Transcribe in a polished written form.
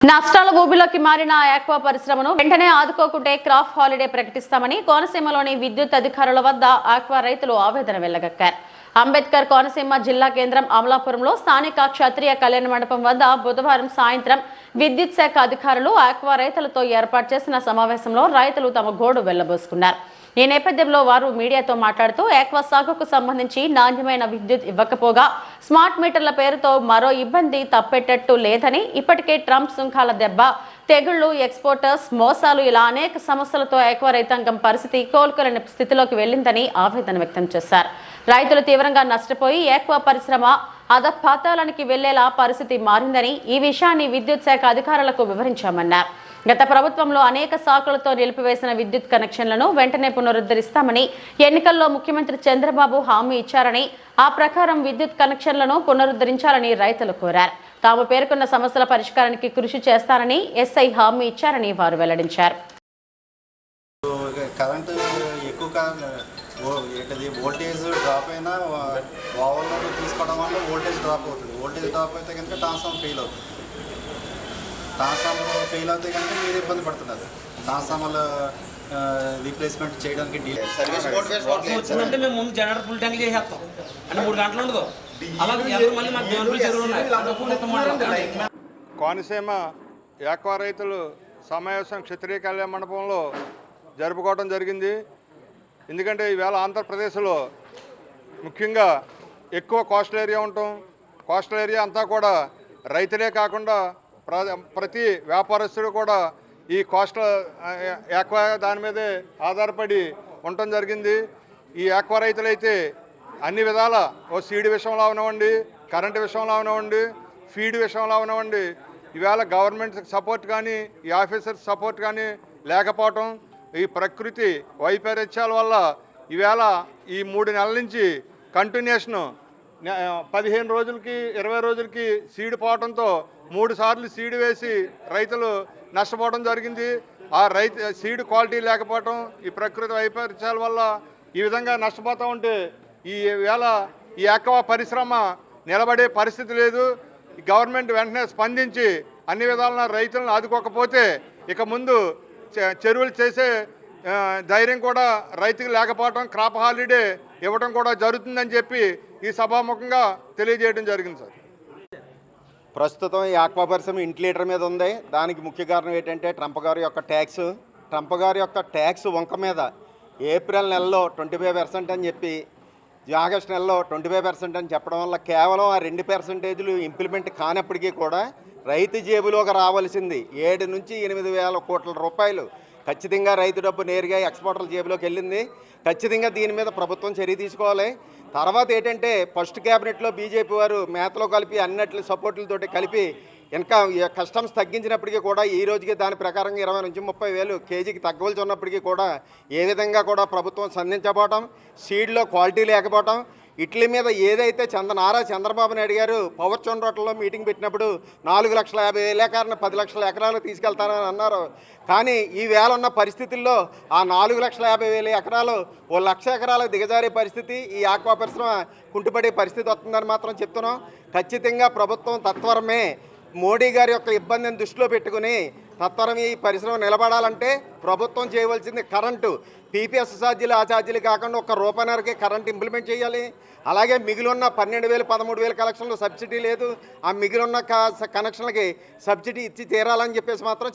నష్టాల ఊబిలోకి మారిన ఆక్వా పరిశ్రమను వెంటనే ఆదుకోకుంటే క్రాప్ హాలిడే ప్రకటిస్తామని కోనసీమలోని విద్యుత్ అధికారుల వద్ద ఆక్వా రైతులు ఆవేదన వెళ్లగక్కారు. అంబేద్కర్ కోనసీమ జిల్లా కేంద్రం అమలాపురంలో స్థానిక క్షత్రియ కళ్యాణ మండపం వద్ద బుధవారం సాయంత్రం విద్యుత్ శాఖ అధికారులు ఆక్వా రైతులతో ఏర్పాటు చేసిన సమావేశంలో రైతులు తమ గోడు వెళ్లబోసుకున్నారు. ఈ నేపథ్యంలో వారు మీడియాతో మాట్లాడుతూ ఆక్వా సాగుకు సంబంధించి నాణ్యమైన విద్యుత్ ఇవ్వకపోగా స్మార్ట్ మీటర్ల పేరుతో మరో ఇబ్బంది తప్పెట్టట్టు లేదని, ఇప్పటికే ట్రంప్ సుంకాల దెబ్బ, తెగుళ్లు, ఎక్స్పోర్టర్స్ మోసాలు ఇలా అనేక సమస్యలతో ఆక్వా రైతాంగం పరిస్థితి కోలుకోలేని స్థితిలోకి వెళ్లిందని ఆవేదన వ్యక్తం చేశారు. రైతులు తీవ్రంగా నష్టపోయి ఆక్వా పరిశ్రమ అధపాతాళానికి వెళ్లేలా పరిస్థితి మారిందని, ఈ విషయాన్ని విద్యుత్ శాఖ అధికారులకు వివరించామన్నారు. గత ప్రభుత్వంలో అనేక శాఖలతో నిలిపివేసిన విద్యుత్ కనెక్షన్లను వెంటనే పునరుద్ధరిస్తామని ఎన్నికల్లో ముఖ్యమంత్రి చంద్రబాబు హామీ ఇచ్చారని, ఆ ప్రకారం విద్యుత్ కనెక్షన్లను పునరుద్ధరించాలని రైతులు కోరారు. తాము పేర్కొన్న సమస్యల పరిష్కారానికి కృషి చేస్తారని ఎస్ఐ హామీ ఇచ్చారని వారు వెల్లడించారు. కరెంటు ఎక్కువ వోల్టేజ్ డ్రాప్ అయినా ఓవర్లోడ్ తీసుకోవడం వల్ల వోల్టేజ్ డ్రాప్ అవుతుంది. వోల్టేజ్ డ్రాప్ అయితే కనుక ట్రాన్స్ఫార్మర్ ఫెయిల్ అవుతుంది. ట్రాన్స్ఫార్మర్ ఫెయిల్ అవుతే కనుక మీరు ఇబ్బంది పడుతున్నారు. ట్రాన్స్ఫార్మర్ రీప్లేస్మెంట్ చేయడానికి డిలే. వచ్చిందంటే మేము ముందు జనరేటర్ ఫుల్ ట్యాంక్ చేసేస్తాం అంటే 3 గంటలు ఉండదు. కోనసీమ ఆక్వా రైతులు సమావేశం క్షత్రియ కళ్యాణ మండపంలో జరుపుకోవడం జరిగింది. ఎందుకంటే ఈవేళ ఆంధ్రప్రదేశ్లో ముఖ్యంగా ఎక్కువ కోస్టల్ ఏరియా ఉండటం, కోస్టల్ ఏరియా అంతా కూడా రైతులే కాకుండా ప్రతి వ్యాపారస్తుడు కూడా ఈ కోస్టల్ ఆక్వా దాని మీదే ఆధారపడి ఉండటం జరిగింది. ఈ ఆక్వా రైతులైతే అన్ని విధాల ఓ సీడ్ విషయంలో అవనివ్వండి, కరెంటు విషయంలో అవనివ్వండి, ఫీడ్ విషయంలో అవనివ్వండి, ఈవేళ గవర్నమెంట్ సపోర్ట్ కానీ ఈ ఆఫీసర్ సపోర్ట్ కానీ లేకపోవటం, ఈ ప్రకృతి వైపరీత్యాల వల్ల ఈవేళ ఈ 3 నెలల నుంచి కంటిన్యూషను 15 రోజులకి 20 రోజులకి సీడ్ పోవడంతో 3 సార్లు సీడ్ వేసి రైతులు నష్టపోవడం జరిగింది. ఆ సీడ్ క్వాలిటీ లేకపోవటం, ఈ ప్రకృతి వైపరీత్యాల వల్ల ఈ విధంగా నష్టపోతూ ఉంటే ఈ వేళ ఈ ఆక్వా పరిశ్రమ నిలబడే పరిస్థితి లేదు. ఈ గవర్నమెంట్ వెంటనే స్పందించి అన్ని విధాలుగా రైతులను ఆదుకోకపోతే ఇక ముందు చెరువులు చేసే ధైర్యం కూడా రైతుకు లేకపోవడం, క్రాప్ హాలిడే ఇవ్వడం కూడా జరుగుతుందని చెప్పి ఈ సభాముఖంగా తెలియజేయడం జరిగింది. సార్, ప్రస్తుతం ఈ ఆక్వా పరిశ్రమ ఇంటి లీటర్ మీద ఉంది. దానికి ముఖ్య కారణం ఏంటంటే ట్రంప్ గారి యొక్క ట్యాక్స్ వంక మీద ఏప్రిల్ నెలలో 25% అని చెప్పి ఆగస్టు నెలలో 25% అని చెప్పడం వల్ల కేవలం ఆ 2% ఇంప్లిమెంట్ కానప్పటికీ కూడా రైతు జేబులోకి రావాల్సింది 7 నుంచి 8 వేల కోట్ల రూపాయలు ఖచ్చితంగా రైతు డబ్బు నేరుగా ఎక్స్పోర్టర్ల జేబులోకి వెళ్ళింది. ఖచ్చితంగా దీని మీద ప్రభుత్వం చర్య తీసుకోవాలి. తర్వాత ఏంటంటే ఫస్ట్ క్యాబినెట్లో బీజేపీ వారు మేతలో కలిపి అన్నిటి సపోర్టులతోటి కలిపి ఇంకా కస్టమ్స్ తగ్గించినప్పటికీ కూడా ఈ రోజుకి దాని ప్రకారంగా 20 నుంచి 30 వేలు కేజీకి తగ్గవలసి ఉన్నప్పటికీ కూడా ఏ విధంగా కూడా ప్రభుత్వం స్పందించకపోవటం, సీడ్లో క్వాలిటీ లేకపోవటం, ఇట్లీ మీద ఏదైతే నారా చంద్రబాబు నాయుడు గారు పవర్ చోన్ రోడ్లలో మీటింగ్ పెట్టినప్పుడు 4,50,000 ఎకరాలను 10 లక్షల ఎకరాలు తీసుకెళ్తానని అన్నారు. కానీ ఈ వేళ ఉన్న పరిస్థితుల్లో ఆ 4,50,000 ఎకరాలు 1,00,000 ఎకరాలకు దిగజారే పరిస్థితి, ఈ ఆక్వా పరిశ్రమ కుంటుపడే పరిస్థితి వస్తుందని మాత్రం చెప్తున్నాం. ఖచ్చితంగా ప్రభుత్వం తత్వరమే మోడీ గారి యొక్క ఇబ్బందిని దృష్టిలో పెట్టుకుని తత్వరం ఈ పరిశ్రమ నిలబడాలంటే ప్రభుత్వం చేయవలసింది కరెంటు పీపీఎస్ ఛార్జీలు, ఆ ఛార్జీలు కాకుండా ₹1.5కే కరెంట్ ఇంప్లిమెంట్ చేయాలి. అలాగే మిగిలిన 12,000 13,000 కనెక్షన్లు సబ్సిడీ లేదు. ఆ మిగిలిన కనెక్షన్లకి సబ్సిడీ ఇచ్చి తీరాలని చెప్పేసి మాత్రం